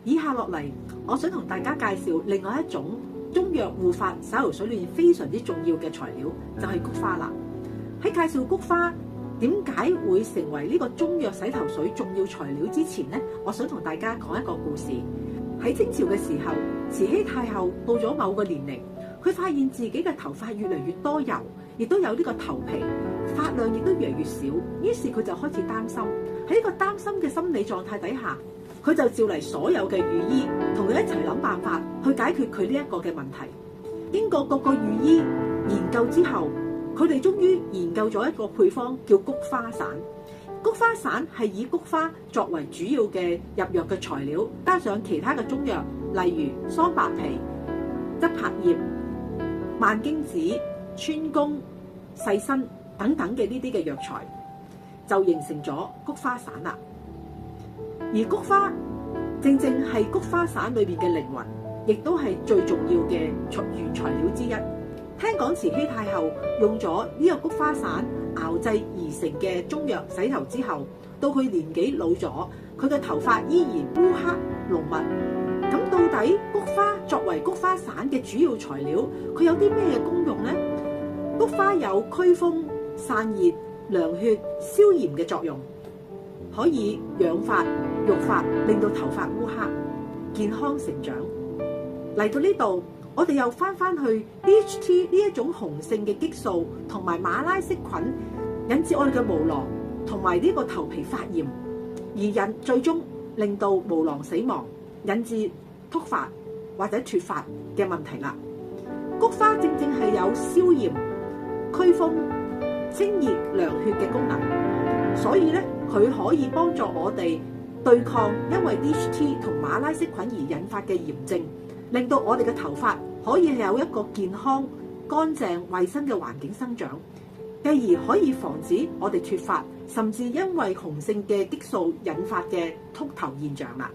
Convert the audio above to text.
以下落嚟，我想同大家介紹另外一種中藥護髮洗頭水裏面非常之重要嘅材料，就係菊花啦。喺介紹菊花點解會成為呢個中藥洗頭水重要材料之前呢，我想同大家講一個故事。喺清朝嘅時候，慈禧太后到咗某個年齡，佢發現自己嘅頭髮越嚟越多油，亦都有呢個頭皮，髮量亦都越嚟越少，於是佢就開始擔心。喺呢個擔心嘅心理狀態底下，佢就召嚟所有嘅御醫，同佢一齊諗辦法去解決佢呢一個嘅問題。經過各個御醫研究之後，佢哋終於研究咗一個配方叫菊花散。菊花散係以菊花作為主要嘅入藥嘅材料，加上其他嘅中藥，例如桑白皮、側柏葉、萬荊子、川芎、細辛等等嘅呢啲嘅藥材，就形成咗菊花散啦。而菊花正正係菊花散裏邊嘅靈魂，亦都係最重要嘅原材料之一。聽講慈禧太后用咗呢個菊花散熬製而成嘅中藥洗頭之後，到佢年紀老咗，佢嘅頭髮依然烏黑濃密。咁到底菊花作為菊花散嘅主要材料，佢有啲咩嘅功用呢？菊花有驅風、散熱、涼血、消炎嘅作用，可以養髮、育髮，令到頭髮烏黑、健康成長。嚟到呢度，我哋又翻去 DHT 呢一種雄性嘅激素同埋馬拉色菌引致我哋嘅毛囊同埋呢個頭皮發炎，而最終令到毛囊死亡，引致禿髮或者脫髮嘅問題啦。菊花正正係有消炎、驅風、清熱、涼血嘅功能，所以咧佢可以幫助我哋對抗因為 DHT 同馬拉色菌而引發嘅炎症，令到我哋嘅頭髮可以有一個健康、乾淨、衛生嘅環境生長，繼而可以防止我哋脫髮，甚至因為雄性嘅激素引發嘅禿頭現象啦。